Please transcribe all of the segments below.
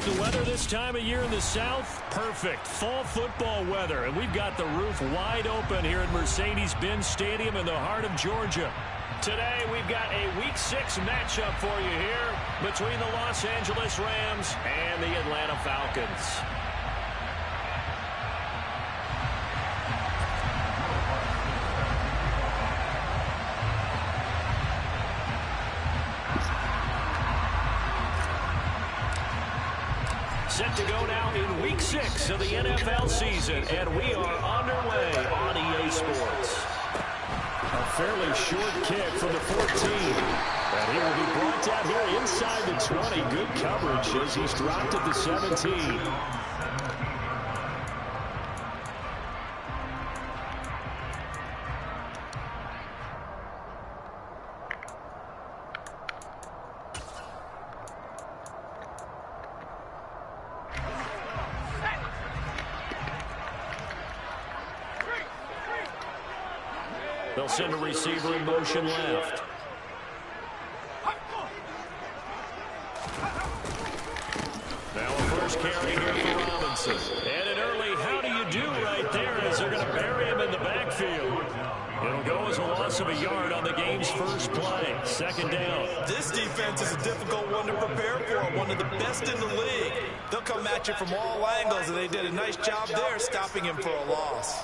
The weather this time of year in the South, perfect. Fall football weather, and we've got the roof wide open here at Mercedes-Benz Stadium in the heart of Georgia. Today, we've got a Week 6 matchup for you here between the Los Angeles Rams and the Atlanta Falcons. Set to go now in Week 6 of the NFL season, and we are underway on EA Sports. A fairly short kick from the 14. And he will be brought down here inside the 20. Good coverage as he's dropped at the 17. They'll send a receiver in motion left. Now a first carry here for Robinson. And an early how do you do right there as they're going to bury him in the backfield. It'll go as a loss of a yard on the game's first play. Second down. This defense is a difficult one to prepare for. One of the best in the league. They'll come at you from all angles, and they did a nice job there stopping him for a loss.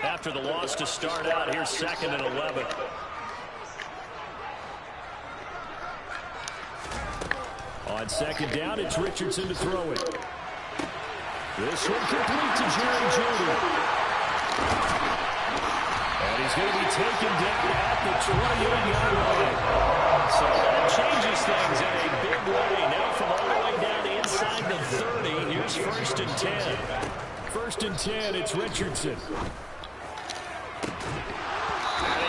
After the loss to start out, here's 2nd and 11. On second down, it's Richardson to throw it. This one complete to Jerry Jeudy. And he's going to be taken down at the 28-yard line. So that changes things in a big way. Now from all the way down inside the 30, here's 1st and 10. 1st and 10, it's Richardson.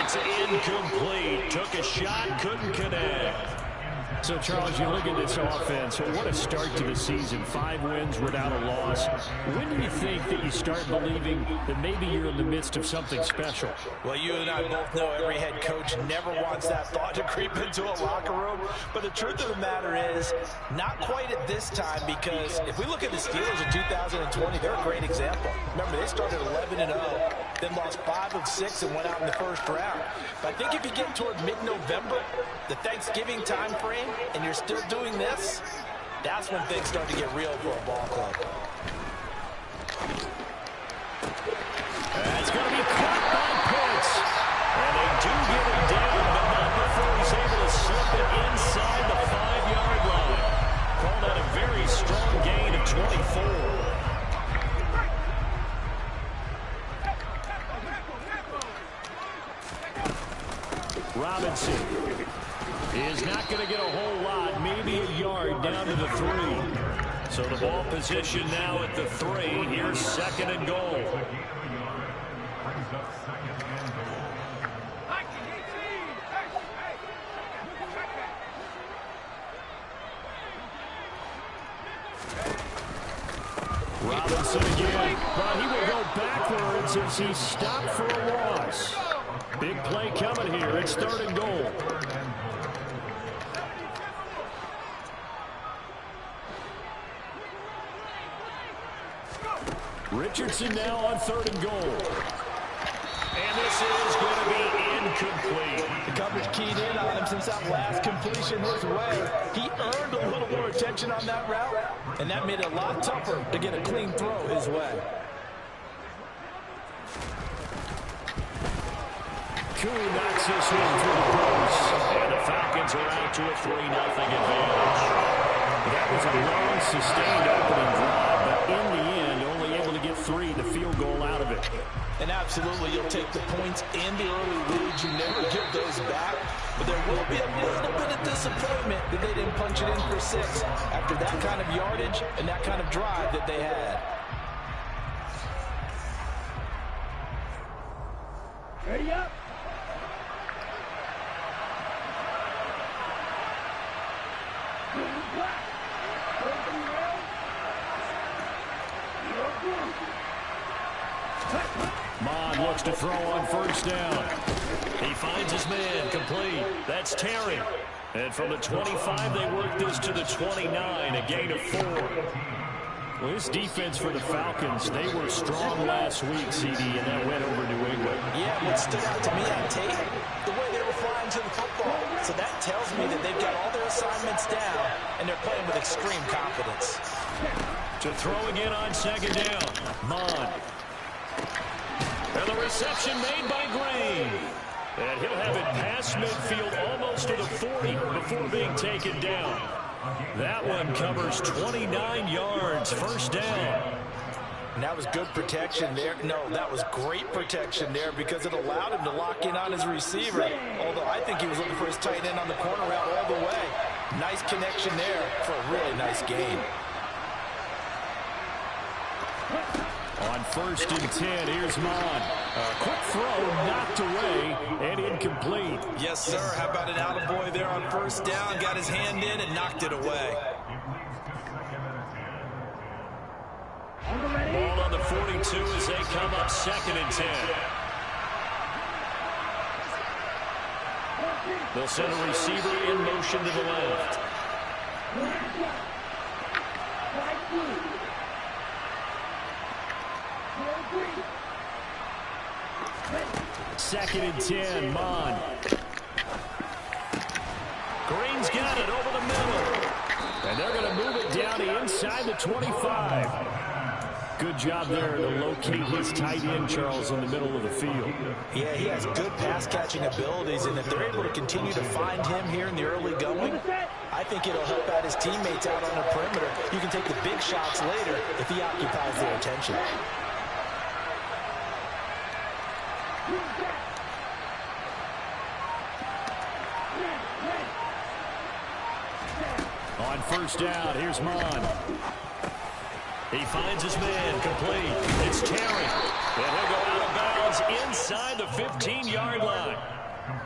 It's incomplete. Took a shot, couldn't connect. So, Charles, you look at this offense. What a start to the season. 5 wins without a loss. When do you think that you start believing that maybe you're in the midst of something special? Well, you and I both know every head coach never wants that thought to creep into a locker room. But the truth of the matter is, not quite at this time, because if we look at the Steelers in 2020, they're a great example. Remember, they started 11-0, then lost 5 of 6 and went out in the first round. But I think if you get toward mid-November, the Thanksgiving time frame, and you're still doing this, that's when things start to get real for a ball club. That's going to be caught by Pitts. And they do get him down, but not before he's able to slip it inside the 5-yard line. Called that a very strong gain of 24. Robinson is not going to get a whole lot, maybe a yard down to the 3. So the ball position now at the 3. Here's 2nd and goal. Robinson again, but he will go backwards as he's stopped for a loss. Big play coming here. It's 3rd and goal. Richardson now on 3rd and goal. And this is going to be incomplete. The coverage keyed in on him since that last completion his way. He earned a little more attention on that route, and that made it a lot tougher to get a clean throw his way. Cooley knocks this one through the post. And the Falcons are out to a 3-0 advantage. That was a long, sustained opening drive, but in the end, only able to get 3, the field goal out of it. And absolutely, you'll take the points in the early leads. You never give those back. But there will be a little bit of disappointment that they didn't punch it in for 6 after that kind of yardage and that kind of drive that they had. Ready up. Mond looks to throw on 1st down. He finds his man complete. That's Terry. And from the 25, they work this to the 29, a gain of 4. Well, this defense for the Falcons, they were strong last week, CD, and that went over New England. Yeah, what stood out to me on tape, the way they were flying to the football. So that tells me that they've got all their assignments down, and they're playing with extreme confidence. To throw again on second down, Mon. And the reception made by Green. And he'll have it past midfield almost to the 40 before being taken down. That one covers 29 yards, first down. And that was good protection there. No, that was great protection there because it allowed him to lock in on his receiver. Although I think he was looking for his tight end on the corner route all the way. Nice connection there for a really nice gain. On first and 10, here's Mon. A quick throw knocked away and incomplete. Yes, sir. How about an attaboy there on first down? Got his hand in and knocked it away. Ball on the 42 as they come up second and 10. They'll send a receiver in motion to the left. Second and 10, Mon. Green's got it over the middle. And they're going to move it down to inside the 25. Good job there to locate his tight end, Charles, in the middle of the field. Yeah, he has good pass-catching abilities, and if they're able to continue to find him here in the early going, I think it'll help out his teammates out on the perimeter. You can take the big shots later if he occupies their attention. On first down, here's Mon. He finds his man, complete. It's Terry. And he'll go out of bounds inside the 15-yard line.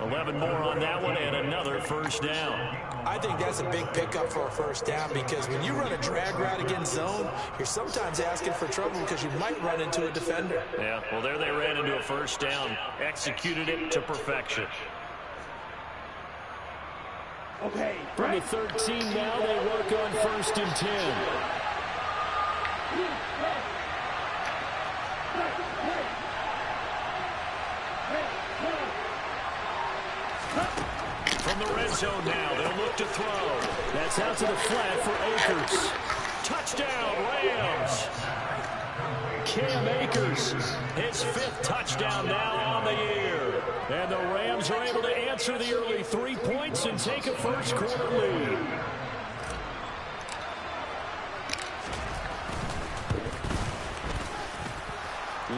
11 more on that one and another first down. I think that's a big pickup for a first down because when you run a drag route against zone, you're sometimes asking for trouble because you might run into a defender. Yeah, well, there they ran into a first down, executed it to perfection. Okay. From the 13 now, they work on first and 10. From the red zone now, they'll look to throw. That's out to the flat for Akers. Touchdown, Rams. Cam Akers, his 5th touchdown now on the year. And the Rams are able to answer the early 3 points and take a first quarter lead.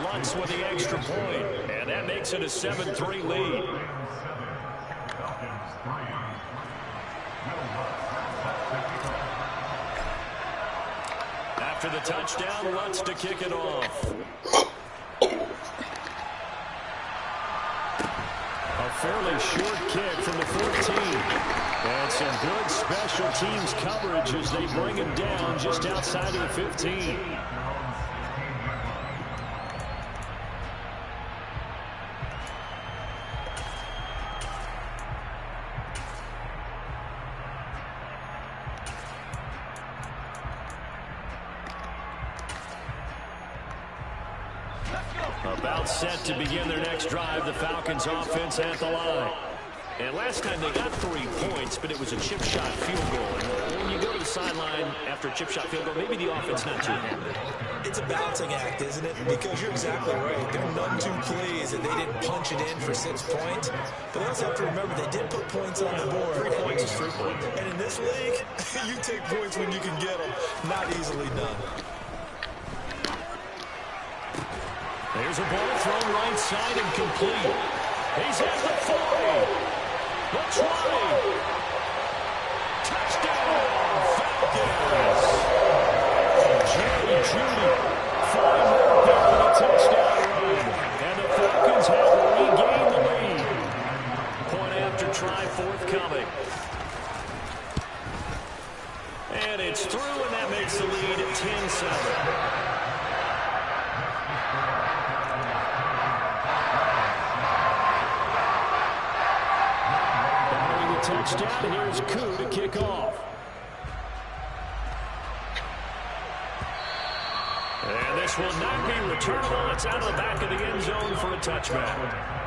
Lutz with the extra point, and that makes it a 7-3 lead. After the touchdown, Lutz to kick it off. A fairly short kick from the 14. And some good special teams coverage as they bring him down just outside of the 15. About set to begin their next drive, the Falcons offense at the line. And last time they got 3 points, but it was a chip shot field goal. And when you go to the sideline after a chip shot field goal, maybe the offense not too happy. It's a balancing act, isn't it? Because you're exactly right. They're none too pleased that they didn't punch it in for 6 points. But they also have to remember they did put points on the board. 3 points is 3 points. And in this league, you take points when you can get them. Not easily done. There's a ball thrown right side and complete. He's at the 40. The 20. Touchdown, Falcons. Jerry Jeudy, 5 more there on a touchdown run. And the Falcons have regained the lead. Point after try forthcoming. And it's through, and that makes the lead 10-7. touchdown. Here's Koo to kick off. And this will not be returnable. It's out of the back of the end zone for a touchback.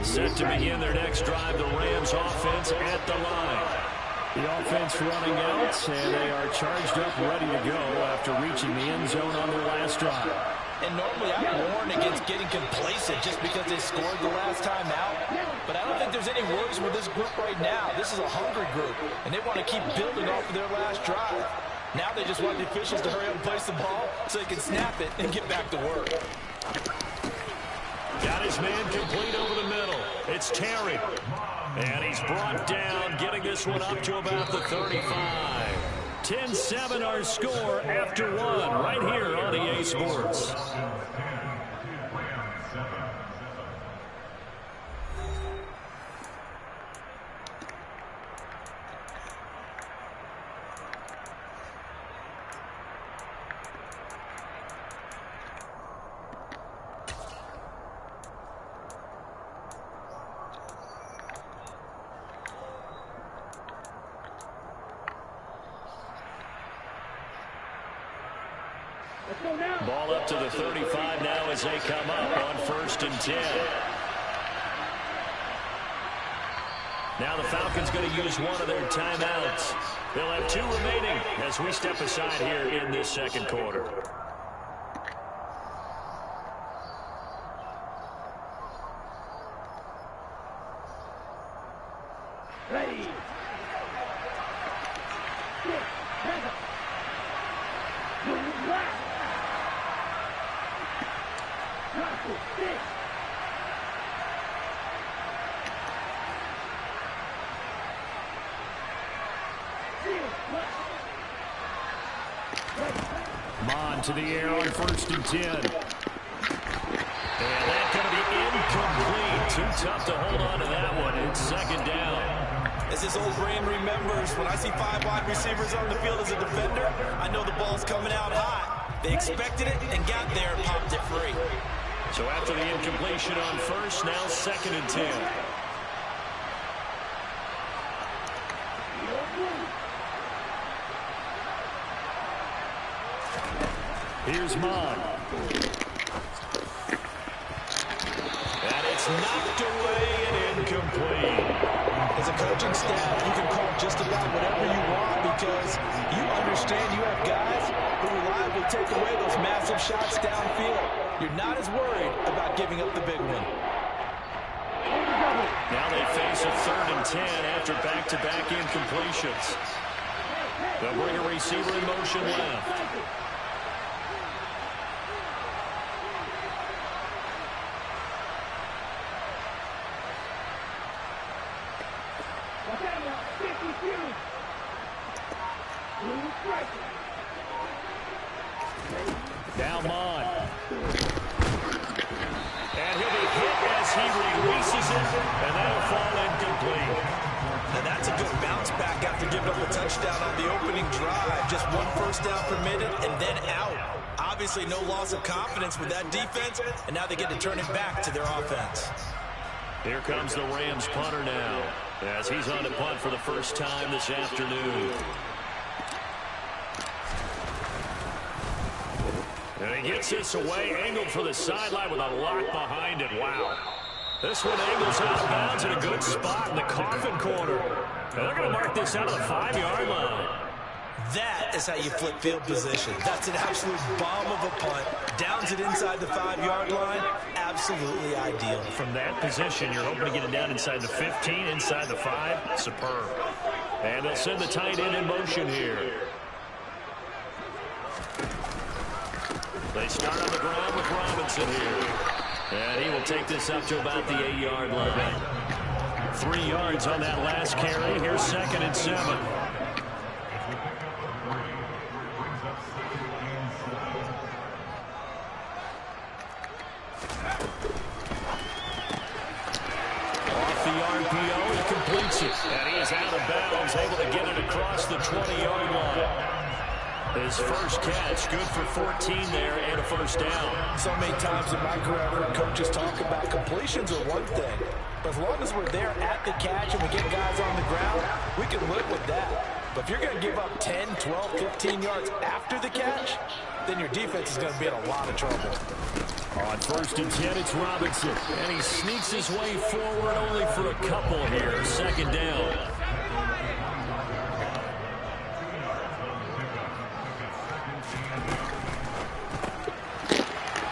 Set to begin their next drive, the Rams offense at the line. The offense running out, and they are charged up, ready to go after reaching the end zone on their last drive. And normally I warn against getting complacent just because they scored the last time out. But I don't think there's any worries with this group right now. This is a hungry group, and they want to keep building off of their last drive. Now they just want the officials to hurry up and place the ball so they can snap it and get back to work. Got his man complete over the middle. It's Terry. And he's brought down, getting this one up to about the 35. 10-7 our score after one right here on EA Sports. Ball up to the 35 now as they come up on 1st and 10. Now the Falcons going to use one of their timeouts. They'll have 2 remaining as we step aside here in this second quarter. Ready. Mon to the air on 1st and 10. And that's going to be incomplete. Too tough to hold on to that one. It's 2nd down. As this old brain remembers, when I see 5 wide receivers on the field as a defender, I know the ball's coming out hot. They expected it and got there and popped it free. So after the incompletion on 1st, now 2nd and 10. Here's Mon. And it's knocked away and incomplete. As a coaching staff, you can call just about whatever you want because you understand you have guys who reliably take away those massive shots downfield. You're not as worried about giving up the big one. Now they face a 3rd and 10 after back-to-back incompletions. They'll bring a receiver in motion left. Now Mon. And he'll be hit as he releases it, and that'll fall incomplete. And that's a good bounce back after giving up a touchdown on the opening drive. Just 1 first down permitted and then out. Obviously no loss of confidence with that defense, and now they get to turn it back to their offense. Here comes the Rams punter now, as he's on to punt for the first time this afternoon. And he gets this away, angled for the sideline with a lock behind it. Wow. This one angles out of bounds in a good spot in the coffin corner. And they're going to mark this out of the 5-yard line. That is how you flip field position. That's an absolute bomb of a punt. Downs it inside the 5-yard line. Absolutely ideal. From that position, you're hoping to get it down inside the 15, inside the 5. Superb. And they'll send the tight end in motion here. They start on the ground with Robinson here. And he will take this up to about the 8-yard line. 3 yards on that last carry. Here's 2nd and 7. Off the RPO, he completes it. And he is out of bounds, able to get it across the 20-yard line. His first catch, good for 14 there and a first down. So many times in my career, I've heard coaches talk about completions are one thing. But as long as we're there at the catch and we get guys on the ground, we can live with that. But if you're going to give up 10, 12, 15 yards after the catch, then your defense is going to be in a lot of trouble. On 1st and 10, it's Robinson. And he sneaks his way forward only for a couple here. Second down.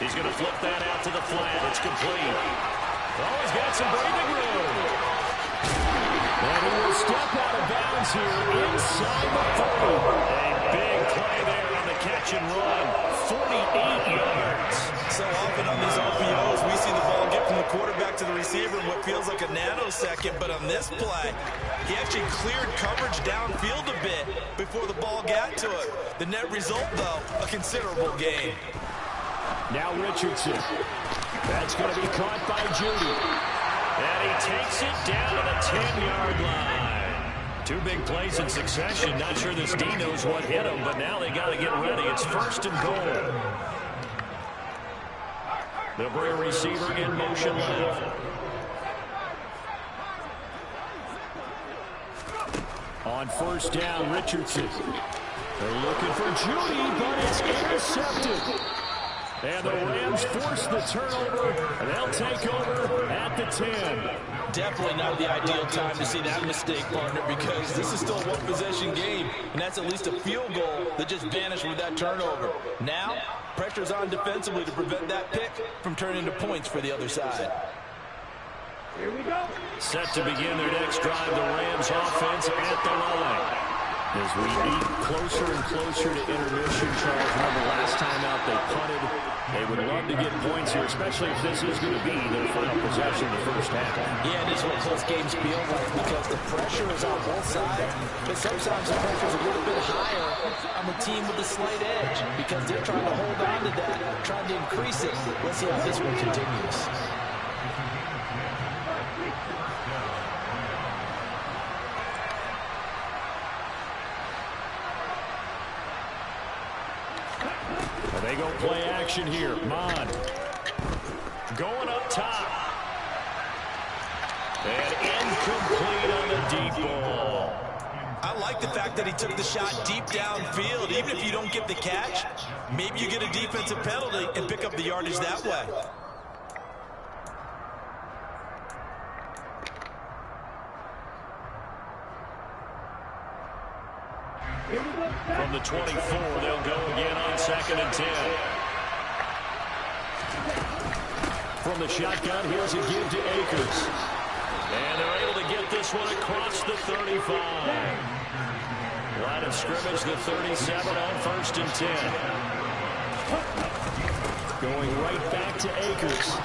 He's going to flip that out to the flat. It's complete. Oh, he's got some breathing room. And he will step out of bounds here inside the 40. A big play there on the catch and run. 48 yards. So often on these RPOs, we see the ball get from the quarterback to the receiver in what feels like a nanosecond. But on this play, he actually cleared coverage downfield a bit before the ball got to it. The net result, though, a considerable gain. Now Richardson. That's going to be caught by Judy. And he takes it down to the 10-yard line. Two big plays in succession. Not sure this D knows what hit him, but now they got to get ready. It's 1st and goal. They'll bring a receiver in motion left. On 1st down, Richardson. They're looking for Judy, but it's intercepted. And the Rams force the turnover, and they'll take over at the 10. Definitely not the ideal time to see that mistake, partner, because this is still a one-possession game, and that's at least a field goal that just vanished with that turnover. Now, pressure's on defensively to prevent that pick from turning into points for the other side. Here we go. Set to begin their next drive, the Rams offense at the line. As we eat closer and closer to intermission, Charles, remember last time out they punted. They would love to get points here, especially if this is going to be their final possession in the first half. Yeah, it is what close games feel like because the pressure is on both sides, but sometimes the pressure is a little bit higher on the team with the slight edge because they're trying to hold on to that, trying to increase it. Let's see how this one continues. They go play action here. Mon going up top. And incomplete on the deep ball. I like the fact that he took the shot deep downfield. Even if you don't get the catch, maybe you get a defensive penalty and pick up the yardage that way. From the 24, they'll go again on 2nd and 10. From the shotgun, here's a give to Akers. And they're able to get this one across the 35. Line of scrimmage, the 37 on 1st and 10. Going right back to Akers.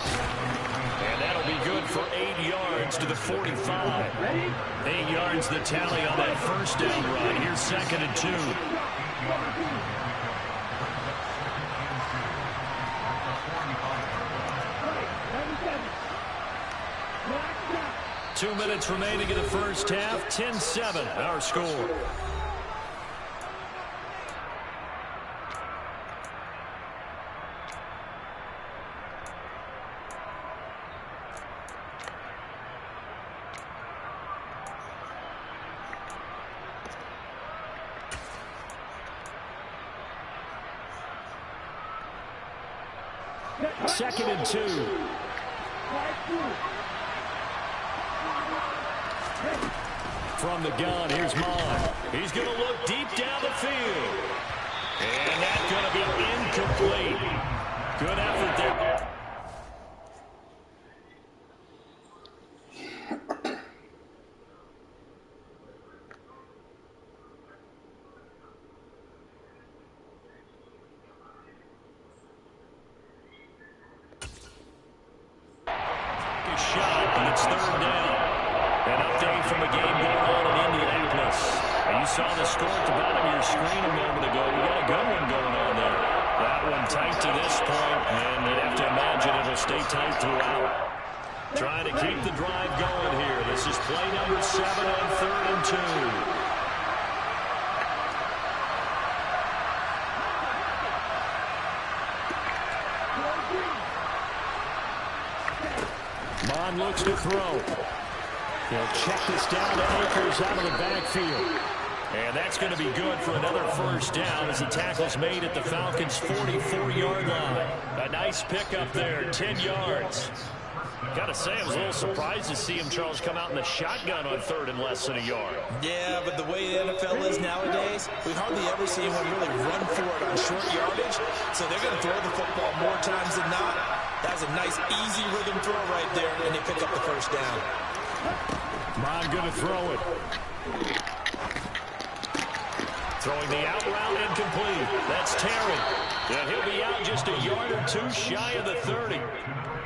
And that'll be good for 8 yards to the 45. 8 yards the tally on that first down run. Here's 2nd and 2. 2 minutes remaining in the first half. 10-7 our score. Second and 2. From the gun, here's Mon. He's going to look deep down the field. And that's going to be incomplete. Good effort there. Saw the score at the bottom of your screen a moment ago. We got a good one going on there. That one tight to this point, and you'd have to imagine it'll stay tight throughout. Trying to keep the drive going here. This is play number 7 on 3rd and 2. shotgun, looks to throw. He'll check this down to Akers out of the backfield. And that's going to be good for another first down as the tackle's made at the Falcons' 44-yard line. A nice pickup there, 10 yards. Gotta say, I was a little surprised to see him, Charles, come out in the shotgun on third and less than a yard. Yeah, but the way the NFL is nowadays, we hardly ever see anyone really run for it on short yardage. So they're going to throw the football more times than not. That was a nice, easy rhythm throw right there, and they pick up the first down. Ron going to throw it. Throwing the out route incomplete. That's Terry. And he'll be out just a yard or two shy of the 30.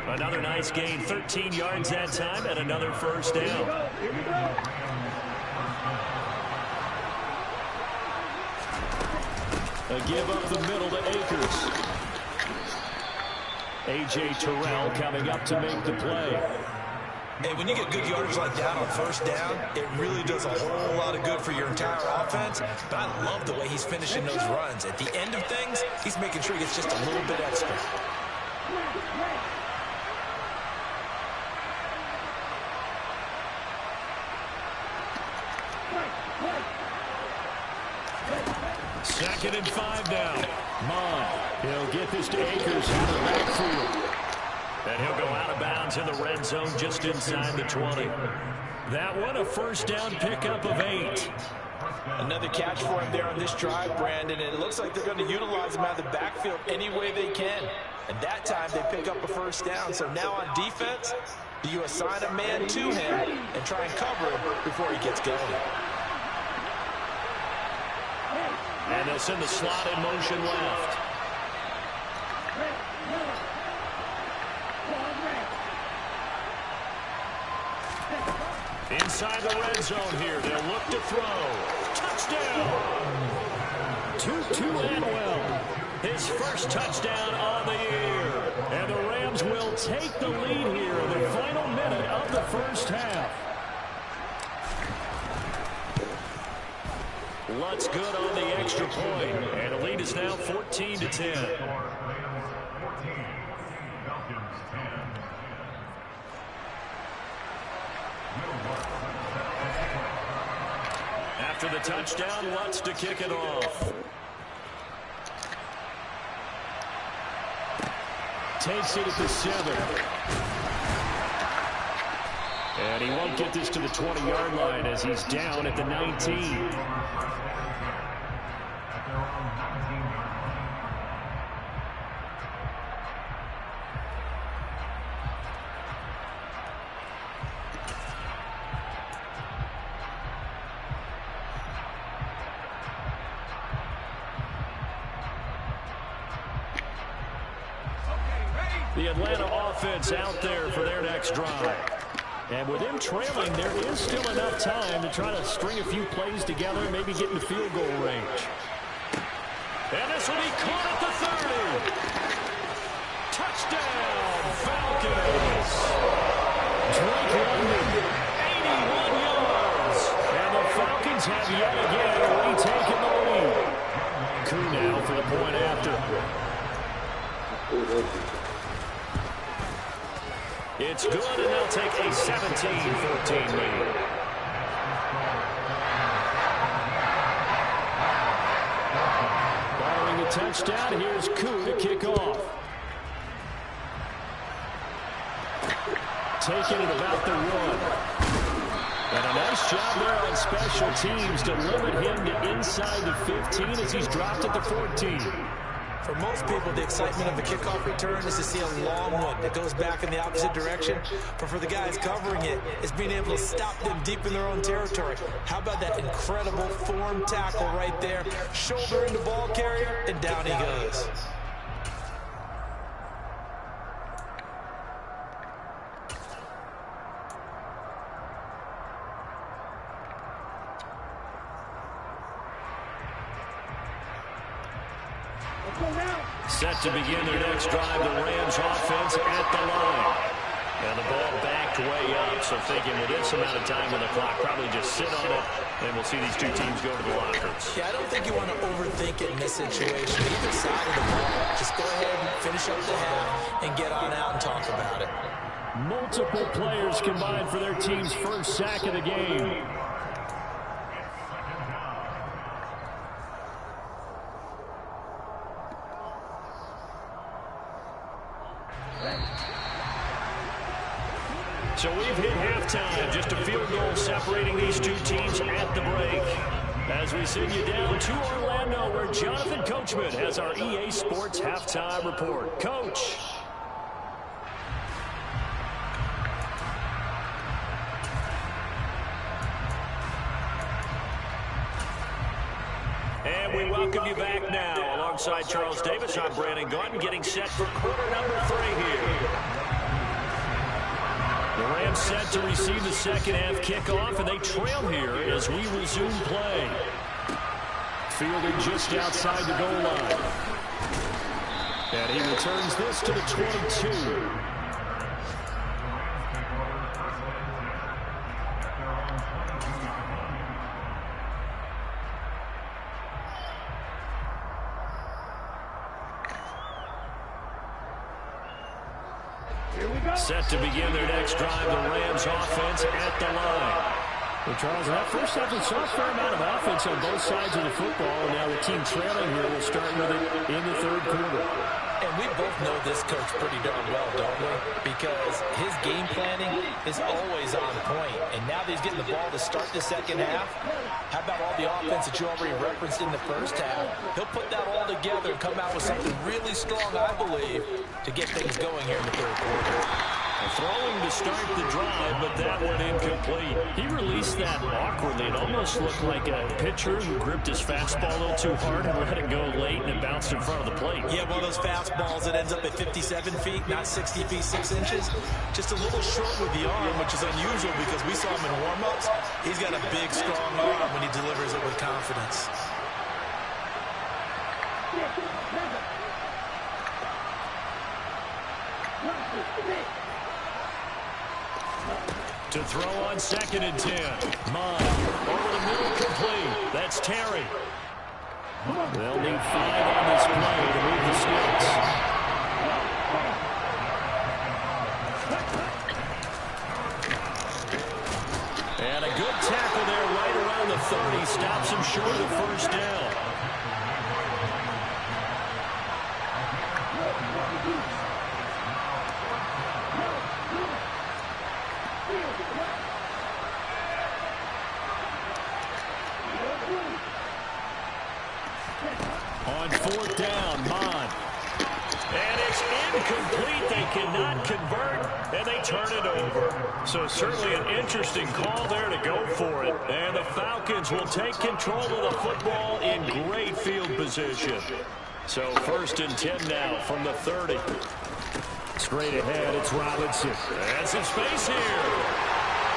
Another nice gain, 13 yards that time, and another first down. A give up the middle to Akers. A.J. Terrell coming up to make the play. And when you get good yardage like that on first down, it really does a whole lot of good for your entire offense. But I love the way he's finishing those runs. At the end of things, he's making sure he gets just a little bit extra. Second and 5 now. Mond. He'll get this to Akers in the backfield. And he'll go out of bounds in the red zone just inside the 20. That one a first down pickup of 8. Another catch for him there on this drive, Brandon, and it looks like they're going to utilize him out of the backfield any way they can. And that time they pick up a first down. So now on defense, you assign a man to him and try and cover him before he gets going. And they'll send the slot in motion left. Inside the red zone here. They'll look to throw. Touchdown! Tutu Atwell. His first touchdown on the year. And the Rams will take the lead here in the final minute of the first half. Lutz good on the extra point. And the lead is now 14-10. After the touchdown, Lutz to kick it off. Takes it at the 7. And he won't get this to the 20-yard line as he's down at the 19. The Atlanta offense out there for their next drive. And with them trailing, there is still enough time to try to string a few plays together and maybe get in the field goal range. And this will be caught at the 30. Touchdown, Falcons. Drake London, 81 yards. And the Falcons have yet again retaken the lead. Koo now for the point after. It's good, and they'll take a 17-14 lead. Following the touchdown, here's Koo to kick off. Taking it about the 1. And a nice job there on special teams to limit him to inside the 15 as he's dropped at the 14. For most people, the excitement of a kickoff return is to see a long one that goes back in the opposite direction. But for the guys covering it, it's being able to stop them deep in their own territory. How about that incredible form tackle right there? Shoulder into ball carrier, and down he goes. Set to begin their next drive, the Rams offense at the line. And the ball backed way up, so thinking with this amount of time on the clock, probably just sit on it, and we'll see these two teams go to the lockers. Yeah, I don't think you want to overthink it in this situation. Either side of the ball, just go ahead and finish up the half and get on out and talk about it. Multiple players combined for their team's first sack of the game. So we've hit halftime. Just a field goal separating these two teams at the break. As we send you down to Orlando, where Jonathan Coachman has our EA Sports halftime report. Coach. And we welcome you back now. Alongside Charles Davis, I'm Brandon Gordon, getting set for quarter number 3 here. The Rams set to receive the second half kickoff, and they trail here as we resume play. Fielding just outside the goal line. And he returns this to the 22. Set to begin their next drive, the Rams offense at the line. Well, Charles, that first half we saw a fair amount of offense on both sides of the football, and now the team trailing here will start with it in the third quarter. And we both know this coach pretty darn well, don't we? Because his game planning is always on point. And now that he's getting the ball to start the second half, how about all the offense that you already referenced in the first half? He'll put that all together and come out with something really strong, I believe, to get things going here in the third quarter. Throwing to start the drive, but that one incomplete. He released that awkwardly. It almost looked like a pitcher who gripped his fastball a little too hard and let it go late, and it bounced in front of the plate. Yeah, one of those fastballs that ends up at 57 feet, not 60 feet, 6 inches. Just a little short with the arm, which is unusual because we saw him in warm-ups. He's got a big, strong arm when he delivers it with confidence. To throw on 2nd and 10. Mond over the middle, complete. That's Terry. They'll need 5 on this play to move the sticks. And a good tackle there right around the 30. Stops him short of the first down. On 4th down, Mond. And it's incomplete. They cannot convert, and they turn it over. So certainly an interesting call there to go for it. And the Falcons will take control of the football in great field position. So 1st and 10 now from the 30. Straight ahead, it's Robinson. And some space here.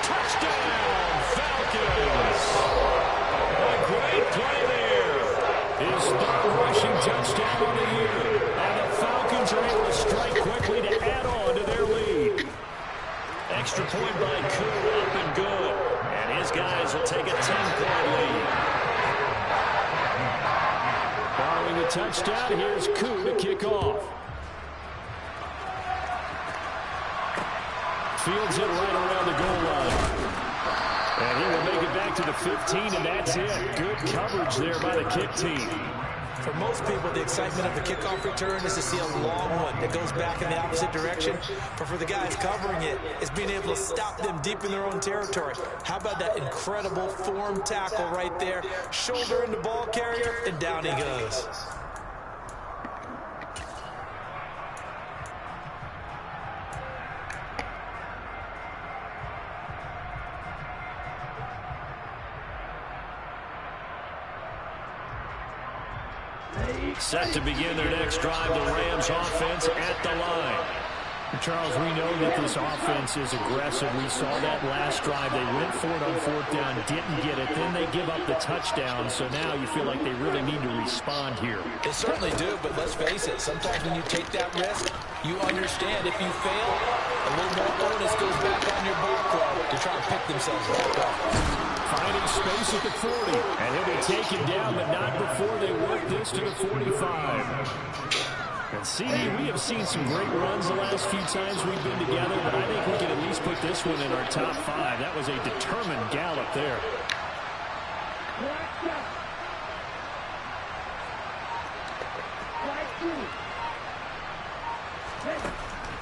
Touchdown, Falcons. A great play there. His 3rd rushing touchdown on the year. And the Falcons are able to strike quickly to add on to their lead. Extra point by Koo, up and good. And his guys will take a 10-point lead. Following the touchdown, here's Koo to kick off. Fields it right around the goal line. And he will make it back to the 15, and that's it. Good coverage there by the kick team. For most people, the excitement of the kickoff return is to see a long one that goes back in the opposite direction. But for the guys covering it, it's being able to stop them deep in their own territory. How about that incredible form tackle right there? Shoulder in the ball carrier, and down he goes. Set to begin their next drive, the Rams offense at the line. Charles, we know that this offense is aggressive. We saw that last drive. They went for it on 4th down, didn't get it. Then they give up the touchdown. So now you feel like they really need to respond here. They certainly do, but let's face it. Sometimes when you take that risk, you understand if you fail, a little more onus goes back on your ball club to try and pick themselves back up. Finding space at the 40. And he'll be taken down, but not before they work this to the 45. And CD, we have seen some great runs the last few times we've been together, but I think we can at least put this one in our top 5. That was a determined gallop there.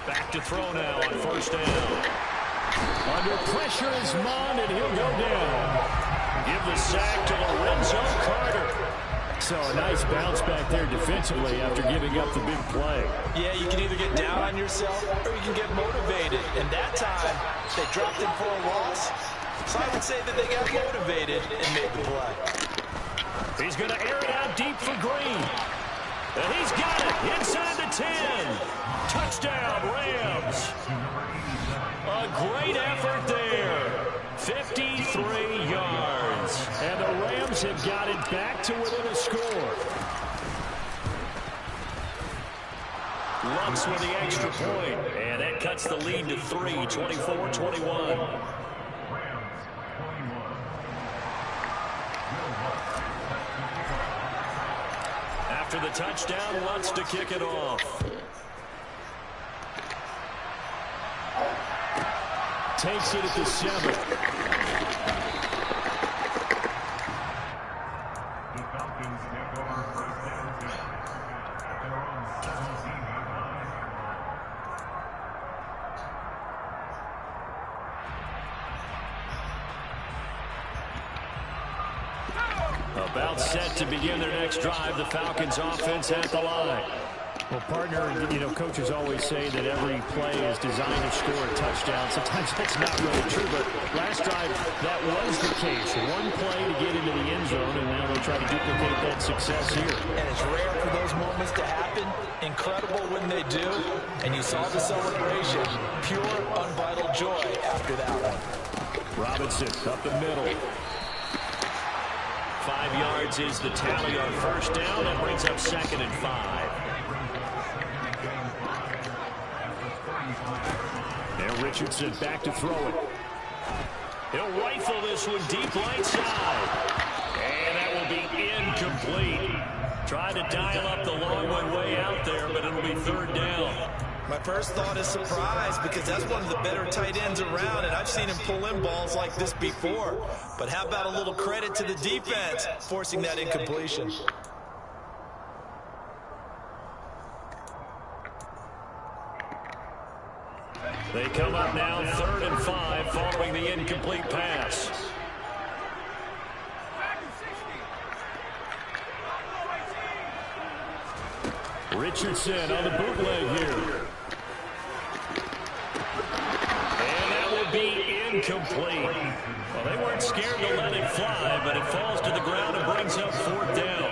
Back to throw now on first down. Under pressure is Mond, and he'll go down. Give the sack to Lorenzo Carter. So a nice bounce back there defensively after giving up the big play. Yeah, you can either get down on yourself or you can get motivated. And that time, they dropped him for a loss. So I would say that they got motivated and made the play. He's going to air it out deep for Green. And he's got it inside the 10. Touchdown, Rams. A great effort there. 53 yards. And the Rams have got it back to within a score. Lux with the extra point. And that cuts the lead to 3, 24-21. After the touchdown, Lutz to kick it off. Takes it at the 7. The Falcons take over first down at their own 17-yard line. About set to begin their next drive, the Falcons offense at the line. Well, partner, you know, coaches always say that every play is designed to score a touchdown. Sometimes that's not really true, but last drive, that was the case. One play to get into the end zone, and now they'll try to duplicate that success here. And it's rare for those moments to happen. Incredible when they do. And you saw the celebration. Pure, unbridled joy after that one. Robinson up the middle. 5 yards is the tally on first down. That brings up 2nd and 5. Now Richardson back to throw it. He'll rifle this one deep right side. And that will be incomplete. Tried to dial up the long one way out there, but it'll be 3rd down. My first thought is surprise because that's one of the better tight ends around, and I've seen him pull in balls like this before. But how about a little credit to the defense forcing that incompletion? They come up now 3rd and 5 following the incomplete pass. Richardson on the bootleg here. And that will be incomplete. Well, they weren't scared to let it fly, but it falls to the ground and brings up 4th down.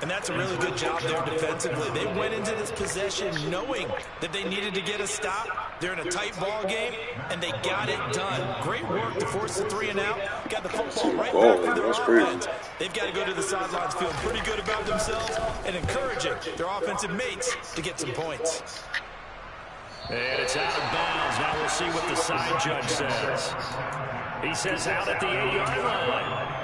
And that's a really good job there defensively. They went into this possession knowing that they needed to get a stop. They're in a tight ball game, and they got it done. Great work to force the 3 and out. Got the football right back for their offense. They've got to go to the sidelines feeling pretty good about themselves and encouraging their offensive mates to get some points. And it's out of bounds. Now we'll see what the side judge says. He says out at the 8-yard line.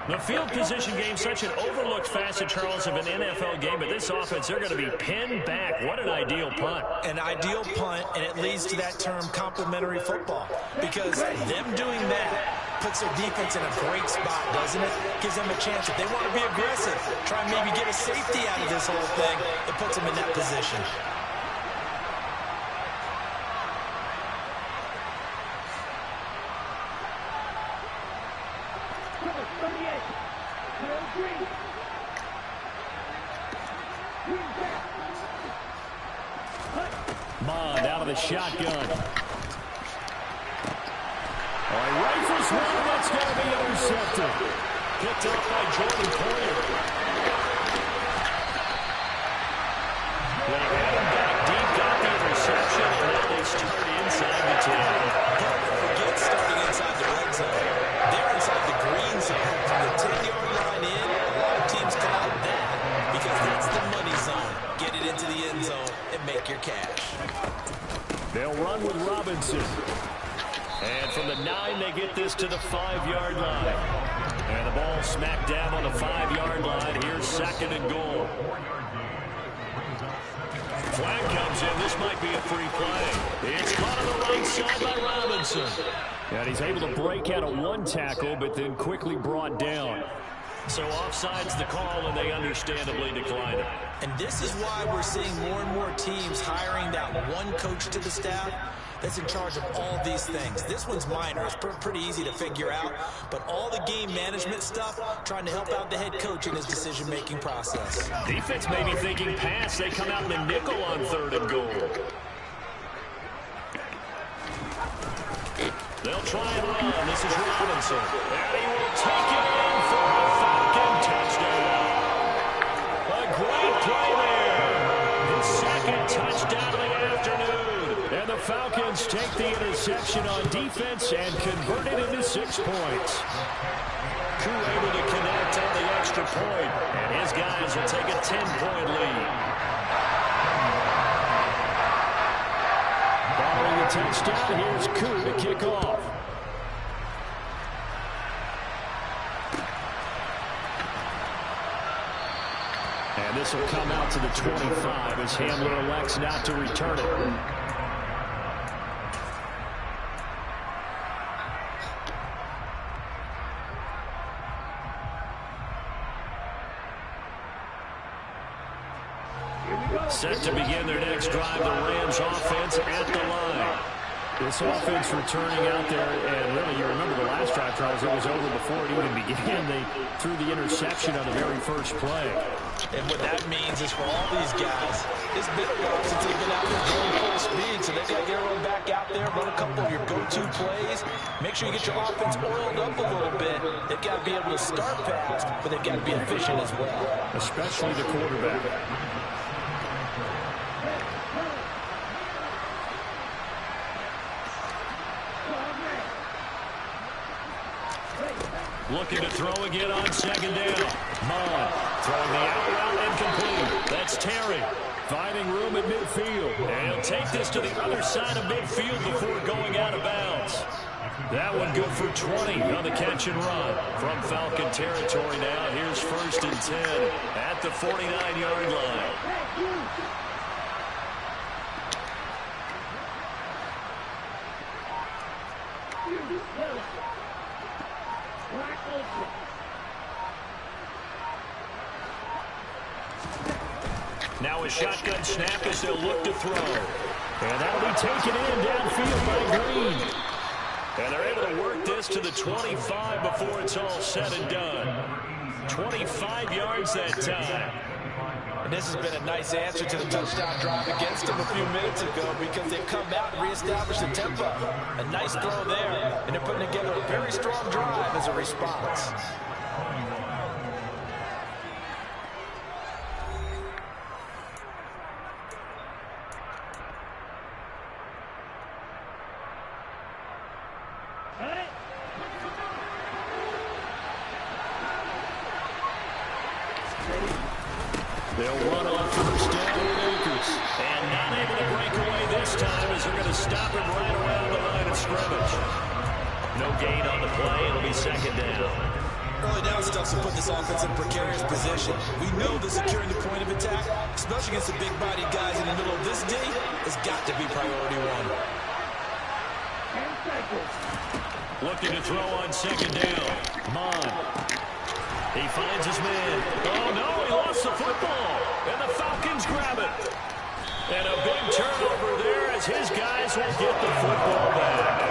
The field position game, such an overlooked facet, Charles, of an NFL game, but this offense, they're going to be pinned back. What an ideal punt. An ideal punt, and it leads to that term complementary football, because them doing that puts their defense in a great spot, doesn't it? Gives them a chance. If they want to be aggressive, try and maybe get a safety out of this whole thing, it puts them in that position. Mond out of the shotgun. All right, rifles one, that's going to be intercepted. Picked up by Jordan Poyer. They had him back deep, got the interception, and now they start inside the 10. Don't forget starting inside the red zone. They're inside the green zone. From the 10-yard line in, a lot of teams call it that because that's the money zone. Get it into the end zone and make your cash. They'll run with Robinson. And from the 9, they get this to the 5-yard line. And the ball smacked down on the 5-yard line. Here's 2nd and goal. this might be a free play. It's caught on the right side by Robinson. And he's able to break out of one tackle, but then quickly brought down. So offside's the call, and they understandably decline it. And this is why we're seeing more and more teams hiring that one coach to the staff that's in charge of all these things. This one's minor. It's pretty easy to figure out. But all the game management stuff, trying to help out the head coach in his decision-making process. Defense may be thinking pass. They come out in the nickel on 3rd and goal. They'll try and run. This is Robinson. And he will take it in for a Falcon touchdown. A great play there. His second touchdown of the afternoon. And the Falcons take the interception on defense and convert it into 6 points. Koo able to connect on the extra point. And his guys will take a 10-point lead. Following the touchdown, here's Koo to kick off. And this will come out to the 25 as Hamler elects not to return it. Set to begin their next drive, the Rams offense at the line. This offense returning out there, and really, you remember the last drive, Charles, it was over before it even began. They threw the interception on the very first play. And what that means is for all these guys, it's been a while since they've been out there going full speed, so they've got to get everyone back out there, run a couple of your go-to plays, make sure you get your offense oiled up a little bit. They've got to be able to start fast, but they've got to be efficient as well. Especially the quarterback. Looking to throw again on 2nd down. Mon throwing the out route incomplete. That's Terry finding room at midfield. And he'll take this to the other side of midfield before going out of bounds. That one good for 20 on the catch and run. From Falcon territory now, here's 1st and 10 at the 49-yard line. Now a shotgun snap as they'll look to throw. And that'll be taken in downfield by Green. And they're able to work this to the 25 before it's all said and done. 25 yards that time. And this has been a nice answer to the touchdown drive against them a few minutes ago because they've come out and reestablished the tempo. A nice throw there, and they're putting together a very strong drive as a response. They'll run on 1st down with Akers. And not able to break away this time as they're going to stop him right around the line of scrimmage. No gain on the play. It'll be 2nd down. Early down stuff's to put this offense in a precarious position. We know that securing the point of attack, especially against the big-bodied guys in the middle of this D, has got to be priority one. Looking to throw on 2nd down. Mon. He finds his man. Oh, no, he lost the football. And the Falcons grab it. And a big turnover there as his guys will get the football back.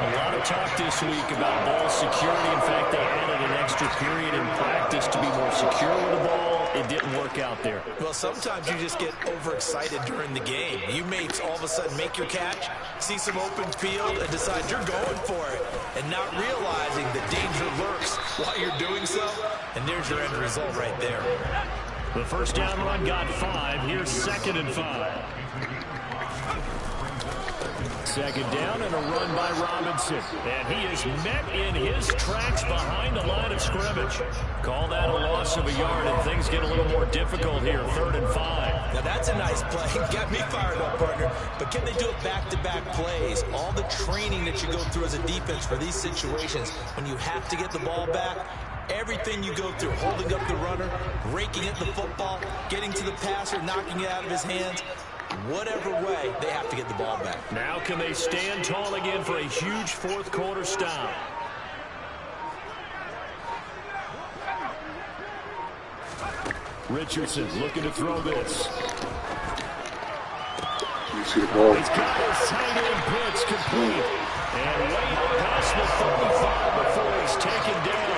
A lot of talk this week about ball security. In fact, they added an extra period in practice to be more secure with the ball. It didn't work out there. Well, sometimes you just get overexcited during the game. You may all of a sudden make your catch, see some open field, and decide you're going for it, and not realizing the danger lurks while you're doing so. And there's your end result right there. The 1st down run got 5. Here's 2nd and 5. 2nd down and a run by Robinson. And he is met in his tracks behind the line of scrimmage. Call that a loss of a yard, and things get a little more difficult here. 3rd and 5. Now that's a nice play. Got me fired up, partner. But can they do it back-to-back plays? All the training that you go through as a defense for these situations, when you have to get the ball back, everything you go through, holding up the runner, raking at the football, getting to the passer, knocking it out of his hands, Whatever way, they have to get the ball back. Now can they stand tall again for a huge fourth quarter stop? Richardson looking to throw this. You see the ball. He's got his tight end blitz complete. And way up past the 35 before he's taken down.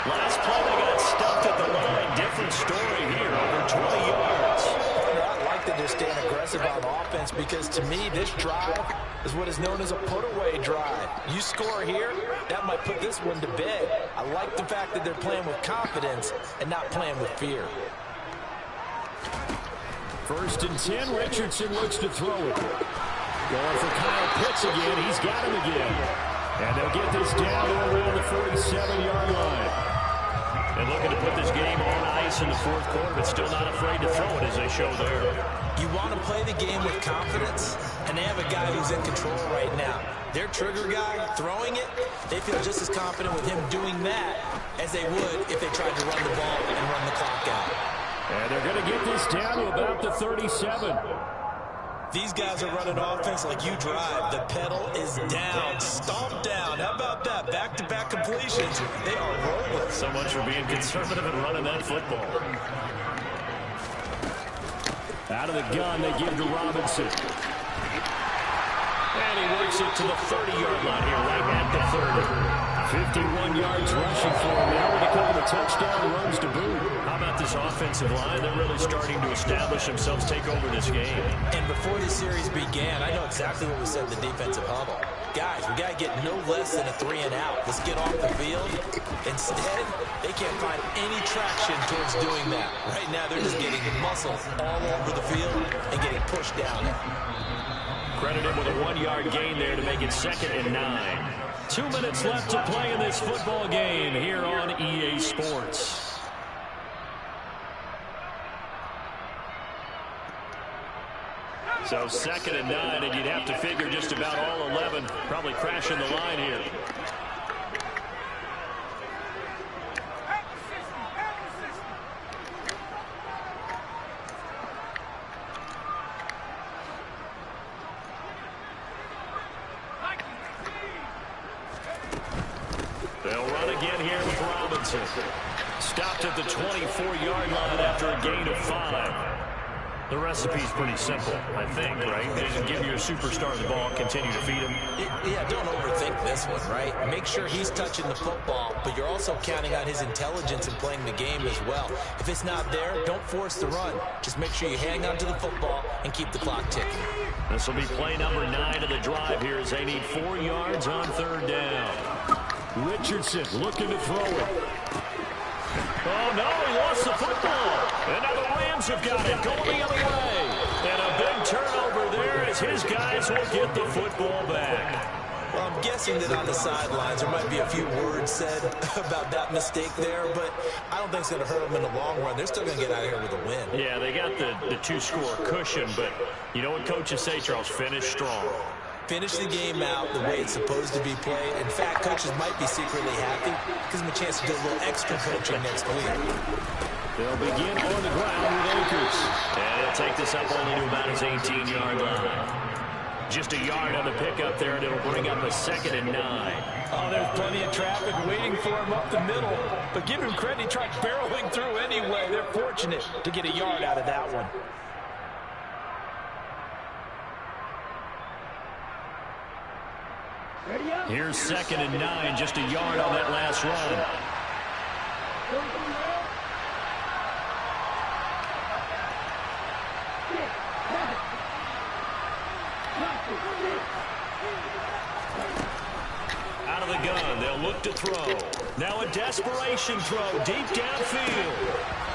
Last play they got stuffed at the line. Different story here, over 20 yards. I like that they're staying aggressive on offense because to me this drive is what is known as a put-away drive. You score here, that might put this one to bed. I like the fact that they're playing with confidence and not playing with fear. 1st and 10, Richardson looks to throw it. Going for Kyle Pitts again. He's got him again. And they'll get this down to around the 47-yard line. And looking to put this game on ice in the fourth quarter, but still not afraid to throw it as they show there. You want to play the game with confidence, and they have a guy who's in control right now. Their trigger guy throwing it, they feel just as confident with him doing that as they would if they tried to run the ball and run the clock out. And they're going to get this down to about the 37. These guys are running offense like you drive. The pedal is down, stomped down. How about that? Back-to-back completions. They are rolling. So much for being conservative and running that football. Out of the gun, they give to Robinson. And he works it to the 30-yard line here, right at the 30. 51 yards rushing for him. Now with a couple of touchdown runs to boot. How about this offensive line? They're really starting to establish themselves, take over this game. And before this series began, I know exactly what we said in the defensive huddle. Guys, we got to get no less than a 3-and-out. Let's get off the field. Instead, they can't find any traction towards doing that. Right now, they're just getting muscle all over the field and getting pushed down. Credit him with a 1-yard gain there to make it 2nd and 9. 2 minutes left to play in this football game here on EA Sports. So 2nd and 9, and you'd have to figure just about all 11 probably crashing the line here. They'll run again here with Robinson. Stopped at the 24-yard line after a gain of 5. The recipe's pretty simple, I think, right? Just give your superstar the ball and continue to feed him. Yeah, don't overthink this one, right? Make sure he's touching the football, but you're also counting on his intelligence in playing the game as well. If it's not there, don't force the run. Just make sure you hang on to the football and keep the clock ticking. This will be play number 9 of the drive here as they need 4 yards on 3rd down. Richardson looking to throw it. Oh, no, he lost the football. And now the Rams have got it going the other way. And a big turnover there as his guys will get the football back. Well, I'm guessing that on the sidelines there might be a few words said about that mistake there, but I don't think it's going to hurt them in the long run. They're still going to get out of here with a win. Yeah, they got the 2-score cushion, but you know what coaches say, Charles? Finish strong. Finish the game out the way it's supposed to be played. In fact, coaches might be secretly happy. Gives them a chance to do a little extra coaching next week. They'll begin on the ground with Akers. And they'll take this up only to about his 18-yard line. Just a yard on the pickup there, and it'll bring up a 2nd and 9. Oh, there's plenty of traffic waiting for him up the middle. But give him credit, he tried barreling through anyway. They're fortunate to get a yard out of that one. Here's 2nd and 9, just a yard on that last run. Out of the gun, they'll look to throw. Now a desperation throw deep downfield.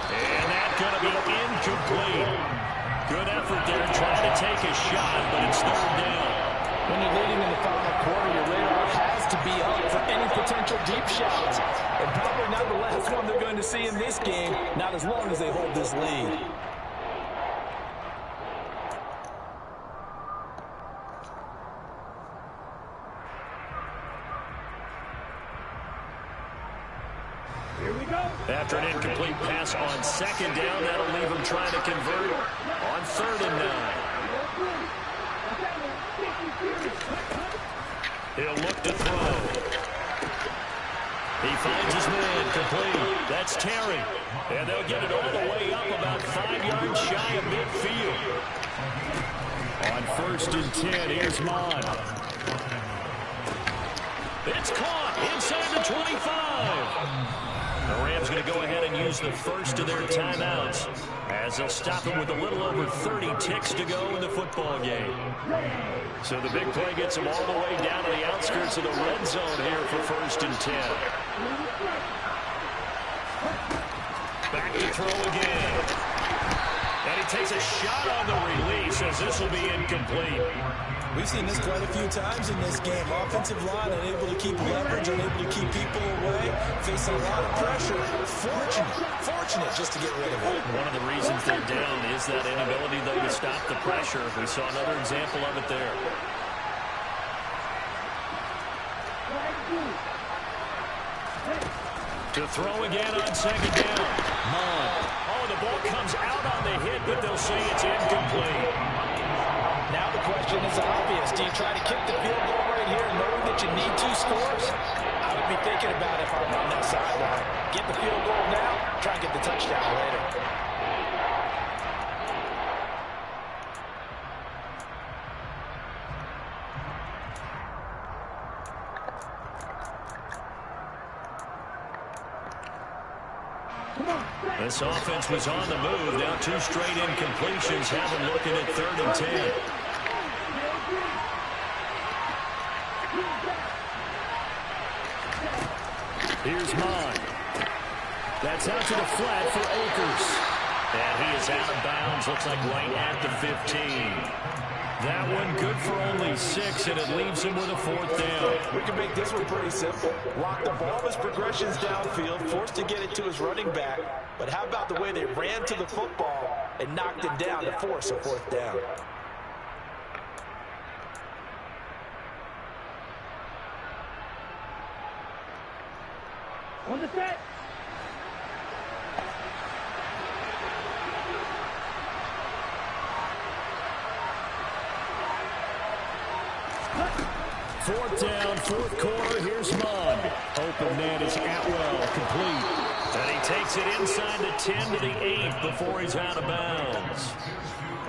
And that's going to be incomplete. Good effort there trying to take a shot, but it's 3rd down. When you're leading in the final quarter, your radar has to be up for any potential deep shots. And probably not the last one they're going to see in this game, not as long as they hold this lead. Here we go. After an incomplete pass on 2nd down, that'll leave them trying to convert on 3rd and 9. to throw. He finds his man, complete. That's Terry. And they'll get it all the way up about 5 yards shy of midfield. On 1st and 10, here's Mon. It's caught inside the 25. The Rams going to go ahead and use the first of their timeouts as they'll stop him with a little over 30 ticks to go in the football game. So the big play gets him all the way down to the outskirts of the red zone here for 1st and 10. Back to throw again. And he takes a shot on the release as this will be incomplete. We've seen this quite a few times in this game. Offensive line unable to keep leverage, unable to keep people away, facing a lot of pressure. Fortunate just to get rid of it. One of the reasons they're down is that inability, though, to stop the pressure. We saw another example of it there. To throw again on 2nd down. Oh, the ball comes out on the hit, but they'll say it's incomplete. Now the question is obvious. Do you try to kick the field goal right here knowing that you need 2 scores? I would be thinking about it if I'm on that sideline. Get the field goal now, try and get the touchdown later. This offense was on the move. Now 2 straight incompletions have them looking at 3rd and 10. Here's Mon. That's out to the flat for Akers. And he is out of bounds. Looks like right at the 15. That one good for only 6, and it leaves him with a 4th down. We can make this one pretty simple. Lock the ball of his progressions downfield, forced to get it to his running back. But how about the way they ran to the football and knocked him down to force a 4th down? On the set. Fourth down, 4th quarter. Here's Mon. Open man is Atwell, complete. And he takes it inside the 10 to the 8 before he's out of bounds.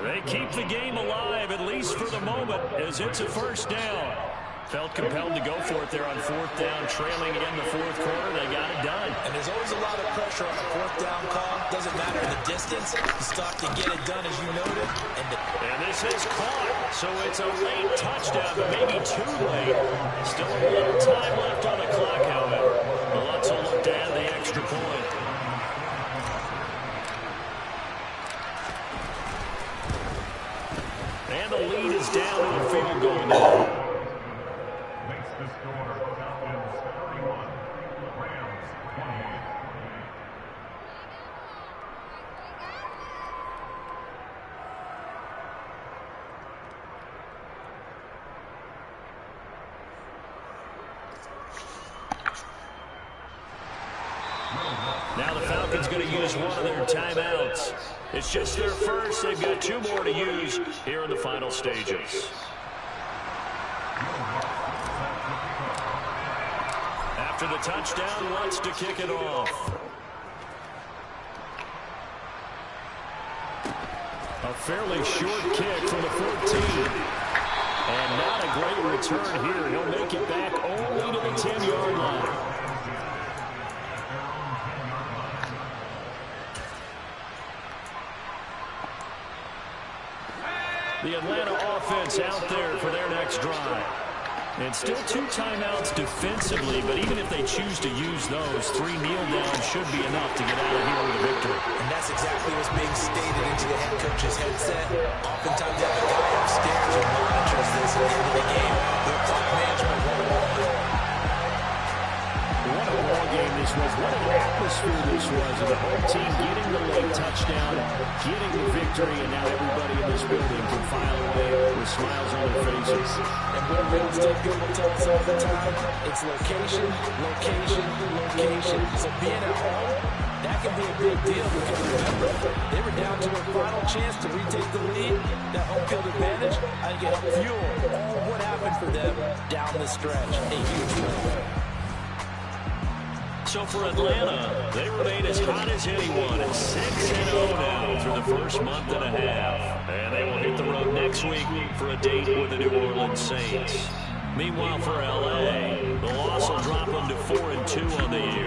They keep the game alive, at least for the moment, as it's a 1st down. Felt compelled to go for it there on 4th down, trailing in the 4th quarter. They got it done. And there's always a lot of pressure on a 4th down call. Doesn't matter the distance. You stop to get it done, as you noted. And this is caught. So it's a late touchdown, but maybe too late. Still a little time left on the clock, however. The Lutz will look to add the extra point. And the lead is down to a field goal now. Makes the score Falcons 31, Rams 28. Now the Falcons going to use one of their timeouts. It's just their first. They've got 2 more to use here in the final stages. After the touchdown, wants to kick it off. A fairly short kick from the 14. And not a great return here. He'll make it back only to the 10-yard line. The Atlanta offense out there for their next drive. And still 2 timeouts defensively, but even if they choose to use those, 3 kneel downs should be enough to get out of here with a victory. And that's exactly what's being stated into the head coach's headset. Oftentimes you have a guy upstairs who monitors this at the end of the game. Their clock management 101. What a ball game this was. What an atmosphere this was. And the home team getting the late touchdown, getting the victory, and now everybody in this building can file away with smiles on their faces. And what real estate people tell us all the time, it's location, location, location. So being at home, that can be a big deal because remember, they were down to their final chance to retake the lead. That home field advantage, I think it helped fuel all what happened for them down the stretch. A huge win. So for Atlanta, they remain as hot as anyone at 6-0 now through the first month and a half. And they will hit the road next week for a date with the New Orleans Saints. Meanwhile, for L.A., the loss will drop them to 4-2 on the year.